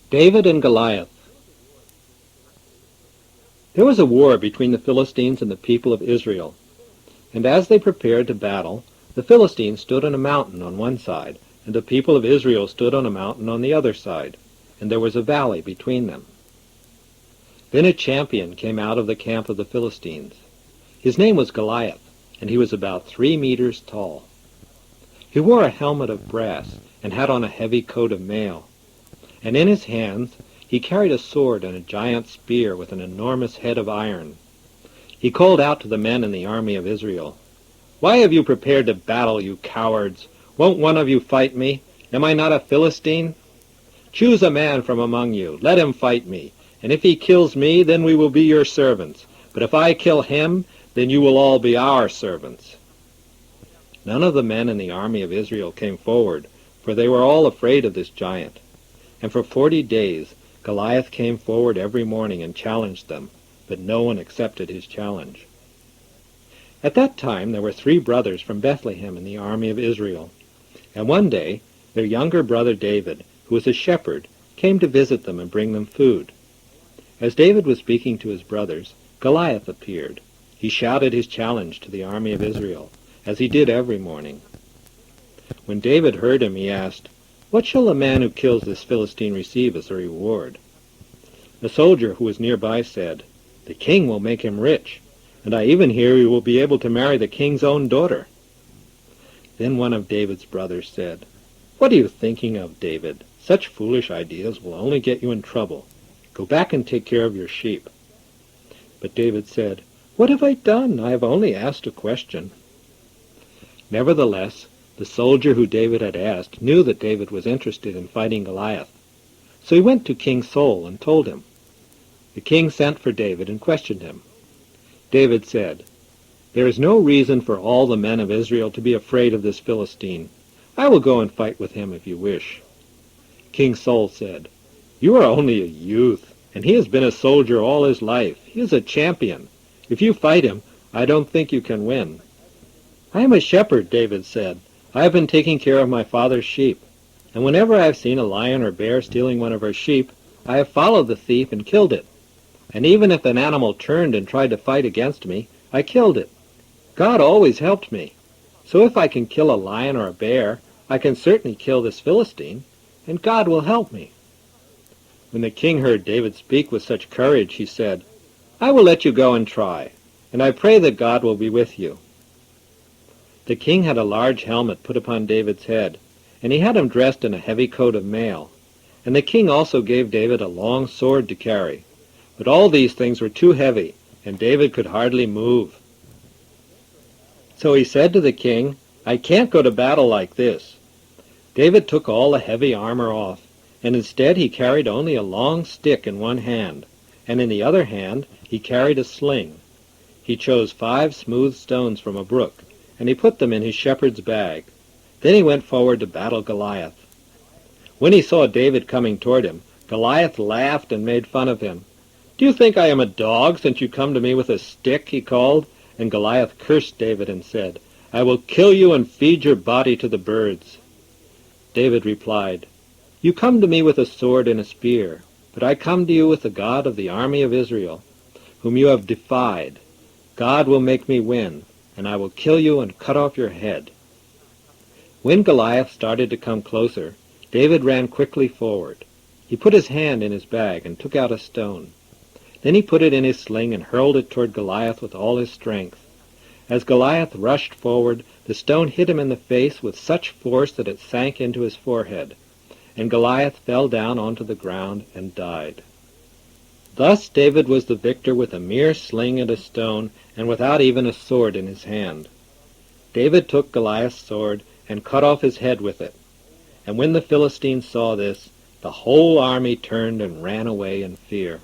David and Goliath. There was a war between the Philistines and the people of Israel, and as they prepared to battle, the Philistines stood on a mountain on one side, and the people of Israel stood on a mountain on the other side, and there was a valley between them. Then a champion came out of the camp of the Philistines. His name was Goliath, and he was about 3 meters tall. He wore a helmet of brass, and had on a heavy coat of mail. And in his hands he carried a sword and a giant spear with an enormous head of iron. He called out to the men in the army of Israel, "Why have you prepared to battle, you cowards? Won't one of you fight me? Am I not a Philistine? Choose a man from among you, let him fight me, and if he kills me, then we will be your servants. But if I kill him, then you will all be our servants." None of the men in the army of Israel came forward, for they were all afraid of this giant. And for 40 days Goliath came forward every morning and challenged them, but no one accepted his challenge. At that time there were 3 brothers from Bethlehem in the army of Israel. And one day their younger brother David, who was a shepherd, came to visit them and bring them food. As David was speaking to his brothers, Goliath appeared. He shouted his challenge to the army of Israel, as he did every morning. When David heard him, he asked, "What shall the man who kills this Philistine receive as a reward?" A soldier who was nearby said, "The king will make him rich, and I even hear he will be able to marry the king's own daughter." Then one of David's brothers said, "What are you thinking of, David? Such foolish ideas will only get you in trouble. Go back and take care of your sheep." But David said, "What have I done? I have only asked a question." Nevertheless, the soldier who David had asked knew that David was interested in fighting Goliath. So he went to King Saul and told him. The king sent for David and questioned him. David said, "There is no reason for all the men of Israel to be afraid of this Philistine. I will go and fight with him if you wish." King Saul said, "You are only a youth, and he has been a soldier all his life. He is a champion. If you fight him, I don't think you can win." "I am a shepherd," David said. "I have been taking care of my father's sheep, and whenever I have seen a lion or bear stealing one of our sheep, I have followed the thief and killed it. And even if an animal turned and tried to fight against me, I killed it. God always helped me. So if I can kill a lion or a bear, I can certainly kill this Philistine, and God will help me." When the king heard David speak with such courage, he said, "I will let you go and try, and I pray that God will be with you." The king had a large helmet put upon David's head, and he had him dressed in a heavy coat of mail. And the king also gave David a long sword to carry. But all these things were too heavy, and David could hardly move. So he said to the king, "I can't go to battle like this." David took all the heavy armor off, and instead he carried only a long stick in one hand, and in the other hand he carried a sling. He chose 5 smooth stones from a brook, and he put them in his shepherd's bag. Then he went forward to battle Goliath. When he saw David coming toward him, Goliath laughed and made fun of him. "Do you think I am a dog, since you come to me with a stick?" he called. And Goliath cursed David and said, "I will kill you and feed your body to the birds." David replied, "You come to me with a sword and a spear, but I come to you with the God of the army of Israel, whom you have defied. God will make me win, and I will kill you and cut off your head." When Goliath started to come closer, David ran quickly forward. He put his hand in his bag and took out a stone. Then he put it in his sling and hurled it toward Goliath with all his strength. As Goliath rushed forward, the stone hit him in the face with such force that it sank into his forehead, and Goliath fell down onto the ground and died. Thus David was the victor with a mere sling and a stone, and without even a sword in his hand. David took Goliath's sword and cut off his head with it. And when the Philistines saw this, the whole army turned and ran away in fear.